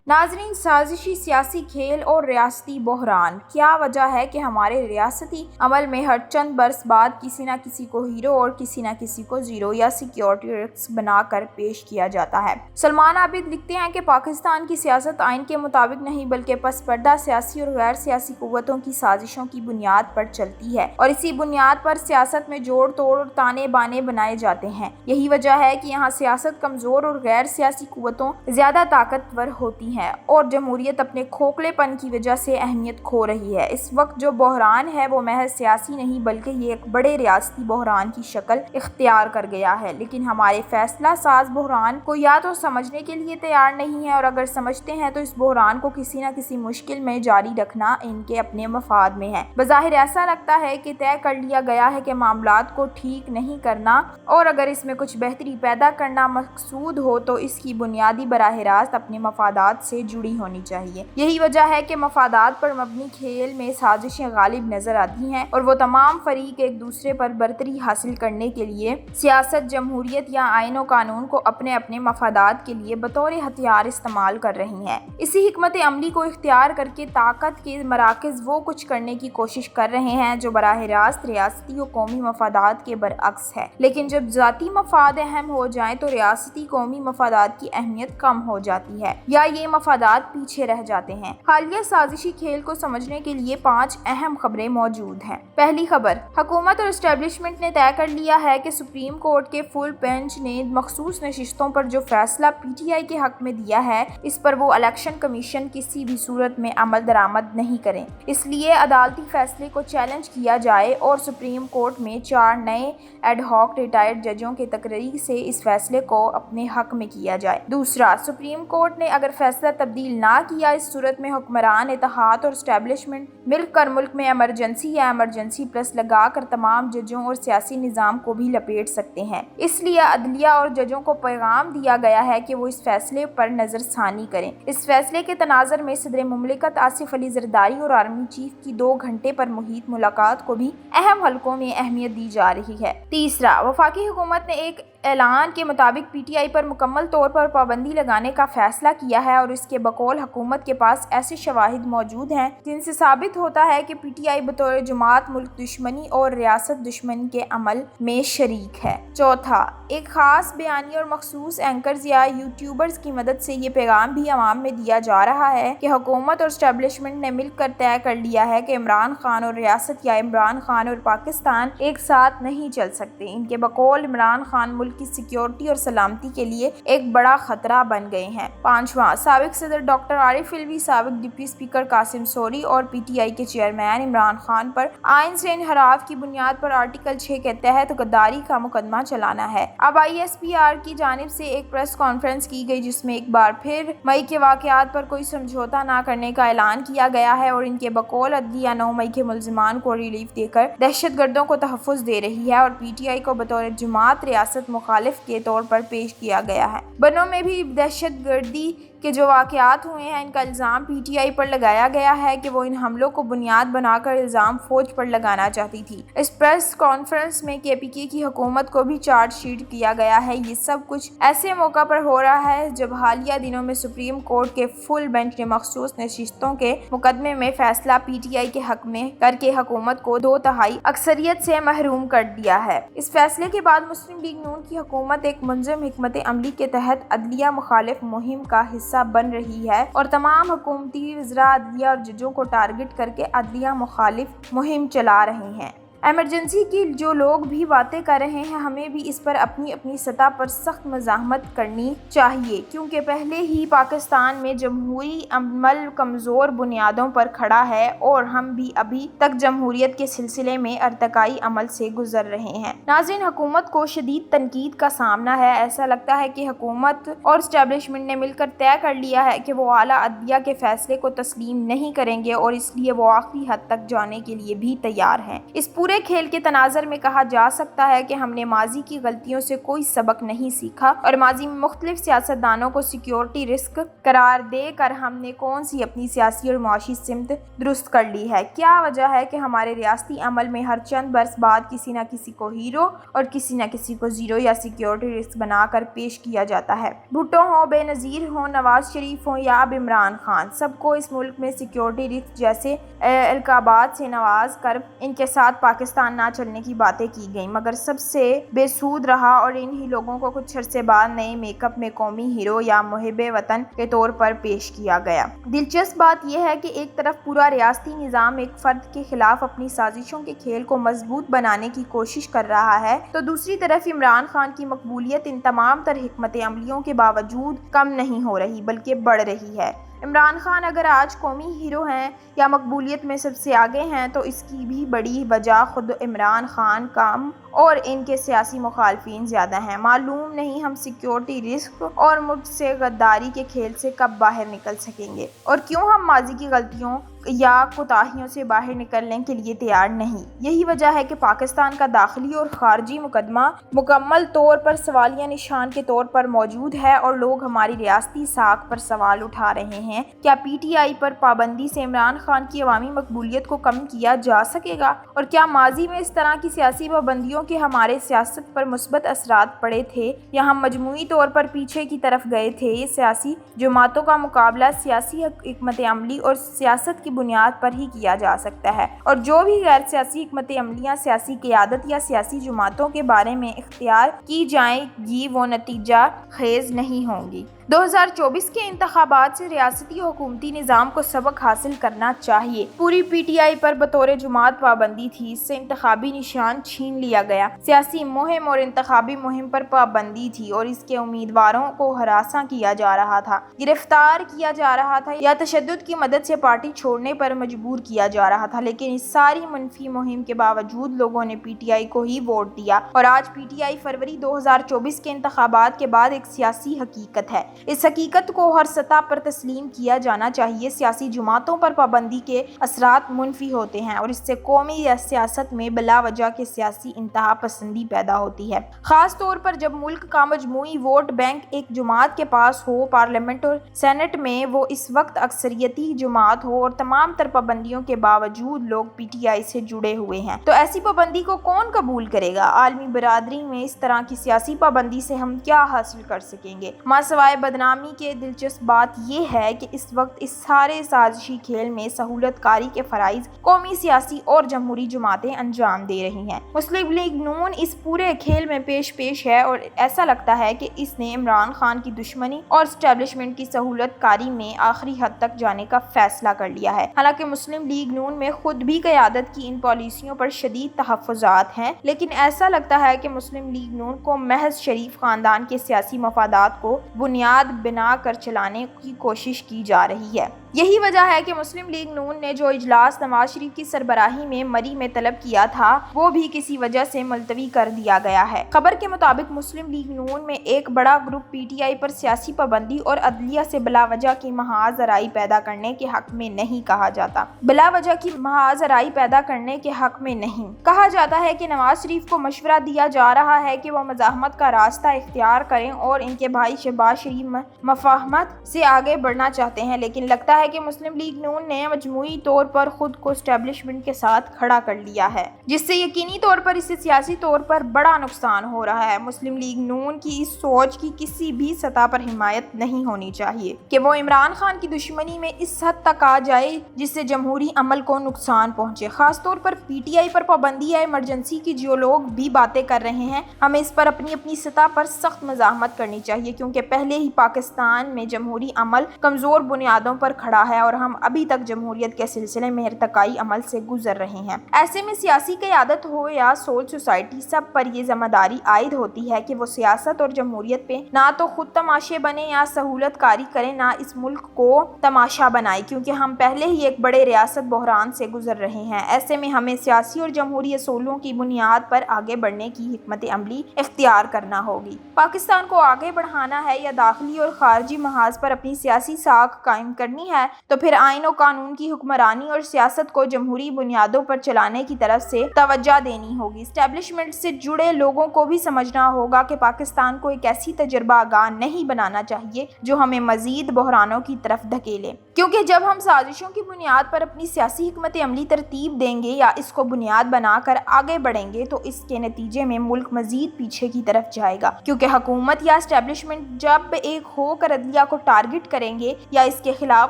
ناظرین، سازشی سیاسی کھیل اور ریاستی بحران، کیا وجہ ہے کہ ہمارے ریاستی عمل میں ہر چند برس بعد کسی نہ کسی کو ہیرو اور کسی نہ کسی کو زیرو یا سیکیورٹی رسک بنا کر پیش کیا جاتا ہے؟ سلمان عابد لکھتے ہیں کہ پاکستان کی سیاست آئین کے مطابق نہیں بلکہ پس پردہ سیاسی اور غیر سیاسی قوتوں کی سازشوں کی بنیاد پر چلتی ہے، اور اسی بنیاد پر سیاست میں جوڑ توڑ اور تانے بانے بنائے جاتے ہیں۔ یہی وجہ ہے کہ یہاں سیاست کمزور اور غیر سیاسی قوتوں زیادہ طاقتور ہوتی ہیں اور جمہوریت اپنے کھوکھلے پن کی وجہ سے اہمیت کھو رہی ہے۔ اس وقت جو بحران ہے وہ محض سیاسی نہیں بلکہ یہ ایک بڑے ریاستی بحران کی شکل اختیار کر گیا ہے، لیکن ہمارے فیصلہ ساز بحران کو یا تو سمجھنے کے لیے تیار نہیں ہیں، اور اگر سمجھتے ہیں تو اس بحران کو کسی نہ کسی مشکل میں جاری رکھنا ان کے اپنے مفاد میں ہے۔ بظاہر ایسا لگتا ہے کہ طے کر لیا گیا ہے کہ معاملات کو ٹھیک نہیں کرنا، اور اگر اس میں کچھ بہتری پیدا کرنا مقصود ہو تو اس کی بنیادی براہ راست اپنے مفادات سے جڑی ہونی چاہیے۔ یہی وجہ ہے کہ مفادات پر مبنی کھیل میں سازشیں غالب نظر آتی ہیں، اور وہ تمام فریق ایک دوسرے پر برتری حاصل کرنے کے لیے سیاست، جمہوریت یا آئین و قانون کو اپنے اپنے مفادات کے لیے بطور ہتھیار استعمال کر رہی ہیں۔ اسی حکمت عملی کو اختیار کر کے طاقت کے مراکز وہ کچھ کرنے کی کوشش کر رہے ہیں جو براہ راست ریاستی و قومی مفادات کے برعکس ہے، لیکن جب ذاتی مفاد اہم ہو جائیں تو ریاستی قومی مفادات کی اہمیت کم ہو جاتی ہے یا یہ مفادات پیچھے رہ جاتے ہیں۔ حالیہ سازشی کھیل کو سمجھنے کے لیے 5 اہم خبریں موجود ہیں۔ پہلی خبر، حکومت اور اسٹیبلشمنٹ نے طے کر لیا ہے کہ سپریم کورٹ کے فل بینچ نے مخصوص نشستوں پر جو فیصلہ پی ٹی آئی کے حق میں دیا ہے اس پر وہ الیکشن کمیشن کسی بھی صورت میں عمل درآمد نہیں کریں۔ اس لیے عدالتی فیصلے کو چیلنج کیا جائے اور سپریم کورٹ میں 4 نئے ایڈ ہاک ریٹائرڈ ججوں کے تقرری سے اس فیصلے کو اپنے حق میں کیا جائے۔ دوسرا، سپریم کورٹ نے اگر فیصلہ تبدیل نہ کیا، اس صورت میں حکمران اتحاد اور اسٹیبلشمنٹ مل کر ملک میں ایمرجنسی یا ایمرجنسی پلس لگا کر تمام ججوں اور سیاسی نظام کو بھی لپیٹ سکتے ہیں۔ اس لیے عدلیہ اور ججوں کو پیغام دیا گیا ہے کہ وہ اس فیصلے پر نظر ثانی کریں۔ اس فیصلے کے تناظر میں صدر مملکت آصف علی زرداری اور آرمی چیف کی 2 گھنٹے پر محیط ملاقات کو بھی اہم حلقوں میں اہمیت دی جا رہی ہے۔ تیسرا، وفاقی حکومت نے ایک اعلان کے مطابق پی ٹی آئی پر مکمل طور پر پابندی لگانے کا فیصلہ کیا ہے، اور اس کے بقول حکومت کے پاس ایسے شواہد موجود ہیں جن سے ثابت ہوتا ہے کہ پی ٹی آئی بطور جماعت ملک دشمنی اور ریاست دشمنی کے عمل میں شریک ہے۔ چوتھا، ایک خاص بیانیے اور مخصوص اینکرز یا یوٹیوبرز کی مدد سے یہ پیغام بھی عوام میں دیا جا رہا ہے کہ حکومت اور اسٹیبلشمنٹ نے مل کر طے کر لیا ہے کہ عمران خان اور ریاست یا عمران خان اور پاکستان ایک ساتھ نہیں چل سکتے۔ ان کے بقول عمران خان ملک کی سیکیورٹی اور سلامتی کے لیے ایک بڑا خطرہ بن گئے ہیں۔ پانچواں، سابق صدر ڈاکٹر عارف علوی، سابق ڈپٹی اسپیکر قاسم سوری اور پی ٹی آئی کے چیئرمین عمران خان پر آئین سے انحراف کی بنیاد پر آرٹیکل 6 کے تحت غداری کا مقدمہ چلانا ہے۔ اب آئی ایس پی آر کی جانب سے ایک پریس کانفرنس کی گئی جس میں ایک بار پھر مئی کے واقعات پر کوئی سمجھوتہ نہ کرنے کا اعلان کیا گیا ہے، اور ان کے بقول عدلیہ 9 مئی کے ملزمان کو ریلیف دے کر دہشت گردوں کو تحفظ دے رہی ہے، اور پی ٹی آئی کو بطور جماعت ریاست مخالف کے طور پر پیش کیا گیا ہے۔ بنوں میں بھی دہشت گردی کے جو واقعات ہوئے ہیں ان کا الزام پی ٹی آئی پر لگایا گیا ہے کہ وہ ان حملوں کو بنیاد بنا کر الزام فوج پر لگانا چاہتی تھی۔ اس پریس کانفرنس میں کے پی کے کی حکومت کو بھی چارج شیٹ کیا گیا ہے۔ یہ سب کچھ ایسے موقع پر ہو رہا ہے جب حالیہ دنوں میں سپریم کورٹ کے فل بینچ نے مخصوص نشستوں کے مقدمے میں فیصلہ پی ٹی آئی کے حق میں کر کے حکومت کو 2/3 اکثریت سے محروم کر دیا ہے۔ اس فیصلے کے بعد مسلم لیگ نون کی حکومت ایک منظم حکمت عملی کے تحت عدلیہ مخالف مہم کا حصہ بن رہی ہے، اور تمام حکومتی وزراء عدلیہ اور ججوں کو ٹارگٹ کر کے عدلیہ مخالف مہم چلا رہے ہیں۔ ایمرجنسی کی جو لوگ بھی باتیں کر رہے ہیں ہمیں بھی اس پر اپنی اپنی سطح پر سخت مزاحمت کرنی چاہیے، کیونکہ پہلے ہی پاکستان میں جمہوری عمل کمزور بنیادوں پر کھڑا ہے اور ہم بھی ابھی تک جمہوریت کے سلسلے میں ارتقائی عمل سے گزر رہے ہیں۔ ناظرین، حکومت کو شدید تنقید کا سامنا ہے۔ ایسا لگتا ہے کہ حکومت اور اسٹیبلشمنٹ نے مل کر طے کر لیا ہے کہ وہ اعلیٰ عدلیہ کے فیصلے کو تسلیم نہیں کریں گے، اور اس لیے وہ آخری حد تک جانے کے لیے بھی تیار ہیں۔ اس پورے پورے کھیل کے تناظر میں کہا جا سکتا ہے کہ ہم نے ماضی کی غلطیوں سے کوئی سبق نہیں سیکھا اور ماضی میں مختلف سیاستدانوں کو سیکیورٹی رسک قرار دے کر ہم نے کون سی اپنی سیاسی اور معاشی سمت درست کر لی ہے۔ کیا وجہ ہے کہ ہمارے ریاستی عمل میں ہر چند برس بعد کسی نہ کسی کو ہیرو اور کسی نہ کسی کو زیرو یا سیکیورٹی رسک بنا کر پیش کیا جاتا ہے۔ بھٹو ہوں، بے نظیر ہوں، نواز شریف ہوں یا اب عمران خان، سب کو اس ملک میں سیکیورٹی رسک جیسے القابات سے نواز کر ان کے ساتھ پاکستان نہ چلنے کی باتیں کی گئیں، مگر سب سے بے سود رہا اور انہی لوگوں کو کچھ عرصے بعد نئے میک اپ میں قومی ہیرو یا محب وطن کے طور پر پیش کیا گیا۔ دلچسپ بات یہ ہے کہ ایک طرف پورا ریاستی نظام ایک فرد کے خلاف اپنی سازشوں کے کھیل کو مضبوط بنانے کی کوشش کر رہا ہے، تو دوسری طرف عمران خان کی مقبولیت ان تمام تر حکمت عملیوں کے باوجود کم نہیں ہو رہی بلکہ بڑھ رہی ہے۔ عمران خان اگر آج قومی ہیرو ہیں یا مقبولیت میں سب سے آگے ہیں تو اس کی بھی بڑی وجہ خود عمران خان کم اور ان کے سیاسی مخالفین زیادہ ہیں۔ معلوم نہیں ہم سیکیورٹی رسک اور ملک سے غداری کے کھیل سے کب باہر نکل سکیں گے اور کیوں ہم ماضی کی غلطیوں یا کوتاہیوں سے باہر نکلنے کے لیے تیار نہیں۔ یہی وجہ ہے کہ پاکستان کا داخلی اور خارجی مقدمہ مکمل طور پر سوالیہ نشان کے طور پر موجود ہے اور لوگ ہماری ریاستی ساکھ پر سوال اٹھا رہے ہیں، کیا پی ٹی آئی پر پابندی سے عمران خان کی عوامی مقبولیت کو کم کیا جا سکے گا اور کیا ماضی میں اس طرح کی سیاسی پابندیوں کے ہمارے سیاست پر مثبت اثرات پڑے تھے یا ہم مجموعی طور پر پیچھے کی طرف گئے تھے۔ یہ سیاسی جماعتوں کا مقابلہ سیاسی حکمت عملی اور سیاست کی بنیاد پر ہی کیا جا سکتا ہے اور جو بھی غیر سیاسی حکمت عملیاں سیاسی قیادت یا سیاسی جماعتوں کے بارے میں اختیار کی جائیں گی وہ نتیجہ خیز نہیں ہوں گی۔ 2024 کے انتخابات سے ریاستی حکومتی نظام کو سبق حاصل کرنا چاہیے۔ پوری پی ٹی آئی پر بطور جماعت پابندی تھی، اس سے انتخابی نشان چھین لیا گیا۔ سیاسی مہم اور انتخابی مہم پر پابندی تھی اور اس کے امیدواروں کو ہراساں کیا جا رہا تھا، گرفتار کیا جا رہا تھا یا تشدد کی مدد سے پارٹی چھوڑنے پر مجبور کیا جا رہا تھا، لیکن اس ساری منفی مہم کے باوجود لوگوں نے پی ٹی آئی کو ہی ووٹ دیا اور آج پی ٹی آئی فروری 2024 کے انتخابات کے بعد ایک سیاسی حقیقت ہے۔ اس حقیقت کو ہر سطح پر تسلیم کیا جانا چاہیے۔ سیاسی جماعتوں پر پابندی کے اثرات منفی ہوتے ہیں اور اس سے قومی سیاست میں بلا وجہ کے سیاسی انتہا پسندی پیدا ہوتی ہے، خاص طور پر جب ملک کا مجموعی ووٹ بینک ایک جماعت کے پاس ہو، پارلیمنٹ اور سینٹ میں وہ اس وقت اکثریتی جماعت ہو اور تمام تر پابندیوں کے باوجود لوگ پی ٹی آئی سے جڑے ہوئے ہیں، تو ایسی پابندی کو کون قبول کرے گا؟ عالمی برادری میں اس طرح کی سیاسی پابندی سے ہم کیا حاصل کر سکیں گے؟ ماں سوائے بدنامی کے دلچسپ بات یہ ہے کہ اس وقت اس سارے سازشی کھیل میں سہولت کاری کے فرائض قومی سیاسی اور جمہوری جماعتیں انجام دے رہی ہیں۔ مسلم لیگ نون اس پورے کھیل میں پیش ہے اور ایسا لگتا ہے کہ اس نے عمران خان کی دشمنی اور اسٹیبلشمنٹ کی سہولت کاری میں آخری حد تک جانے کا فیصلہ کر لیا ہے۔ حالانکہ مسلم لیگ نون میں خود بھی قیادت کی ان پالیسیوں پر شدید تحفظات ہیں، لیکن ایسا لگتا ہے کہ مسلم لیگ نون کو محض شریف خاندان کے سیاسی مفادات کو بنیاد بنا کر چلانے کی کوشش کی جا رہی ہے۔ یہی وجہ ہے کہ مسلم لیگ نون نے جو اجلاس نواز شریف کی سربراہی میں مری میں طلب کیا تھا وہ بھی کسی وجہ سے ملتوی کر دیا گیا ہے۔ خبر کے مطابق مسلم لیگ نون میں ایک بڑا گروپ پی ٹی آئی پر سیاسی پابندی اور عدلیہ سے بلا وجہ کی محاذ آرائی پیدا کرنے کے حق میں نہیں کہا جاتا۔ بلا وجہ کی محاذ آرائی پیدا کرنے کے حق میں نہیں کہا جاتا ہے کہ نواز شریف کو مشورہ دیا جا رہا ہے کہ وہ مزاحمت کا راستہ اختیار کریں اور ان کے بھائی شہباز شریف مفاہمت سے آگے بڑھنا چاہتے ہیں، لیکن لگتا ہے کہ مسلم لیگ نون نے مجموعی طور پر خود کو اسٹیبلشمنٹ کے ساتھ کھڑا کر لیا ہے، جس سے یقینی طور پر اسے سیاسی طور پر بڑا نقصان ہو رہا ہے۔ مسلم لیگ نون کی اس سوچ کی کسی بھی سطح پر حمایت نہیں ہونی چاہیے کہ وہ عمران خان کی دشمنی میں اس حد تک آ جائے جس سے جمہوری عمل کو نقصان پہنچے، خاص طور پر پی ٹی آئی پر پابندی یا ایمرجنسی کی جو لوگ بھی باتیں کر رہے ہیں۔ ہمیں اس پر اپنی سطح پر سخت مزاحمت کرنی چاہیے کیونکہ پہلے ہی پاکستان میں جمہوری عمل کمزور بنیادوں پر کھڑا ہے اور ہم ابھی تک جمہوریت کے سلسلے میں ارتقائی عمل سے گزر رہے ہیں۔ ایسے میں سیاسی قیادت ہو یا سول سوسائٹی، سب پر یہ ذمہ داری عائد ہوتی ہے کہ وہ سیاست اور جمہوریت پہ نہ تو خود تماشے بنے یا سہولت کاری کریں، نہ اس ملک کو تماشا بنائے، کیونکہ ہم پہلے ہی ایک بڑے ریاست بحران سے گزر رہے ہیں۔ ایسے میں ہمیں سیاسی اور جمہوری اصولوں کی بنیاد پر آگے بڑھنے کی حکمت عملی اختیار کرنا ہوگی۔ پاکستان کو آگے بڑھانا ہے یا داخلی اور خارجی محاذ پر اپنی سیاسی ساکھ قائم کرنی ہے، ہے تو پھر آئین و قانون کی حکمرانی اور سیاست کو جمہوری بنیادوں پر چلانے کی طرف سے توجہ دینی ہوگی۔ اسٹیبلشمنٹ سے جڑے لوگوں کو بھی سمجھنا ہوگا کہ پاکستان کو ایک ایسی تجربہ گاہ نہیں بنانا چاہیے جو ہمیں مزید بحرانوں کی طرف دھکیلے، کیونکہ جب ہم سازشوں کی بنیاد پر اپنی سیاسی حکمت عملی ترتیب دیں گے یا اس کو بنیاد بنا کر آگے بڑھیں گے تو اس کے نتیجے میں ملک مزید پیچھے کی طرف جائے گا، کیونکہ حکومت یا اسٹیبلشمنٹ جب ایک ہو کر عدلیہ کو ٹارگٹ کریں گے یا اس کے خلاف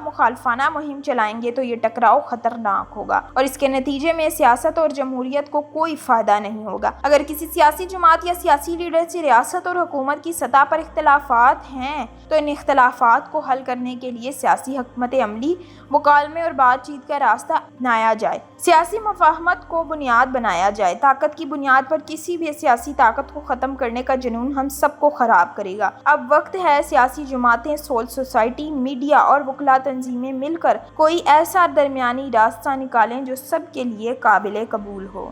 مخالفانہ مہم چلائیں گے تو یہ ٹکراؤ خطرناک ہوگا اور اس کے نتیجے میں سیاست اور جمہوریت کو کوئی فائدہ نہیں ہوگا۔ اگر کسی سیاسی جماعت یا سیاسی لیڈر سے ریاست اور حکومت کی سطح پر اختلافات ہیں تو ان اختلافات کو حل کرنے کے لیے سیاسی حکمت عملی، مکالمے اور بات چیت کا راستہ اپنایا جائے، سیاسی مفاہمت کو بنیاد بنایا جائے۔ طاقت کی بنیاد پر کسی بھی سیاسی طاقت کو ختم کرنے کا جنون ہم سب کو خراب کرے گا۔ اب وقت ہے سیاسی جماعتیں، سول سوسائٹی، میڈیا اور وکلا تنظیمیں مل کر کوئی ایسا درمیانی راستہ نکالیں جو سب کے لیے قابل قبول ہو۔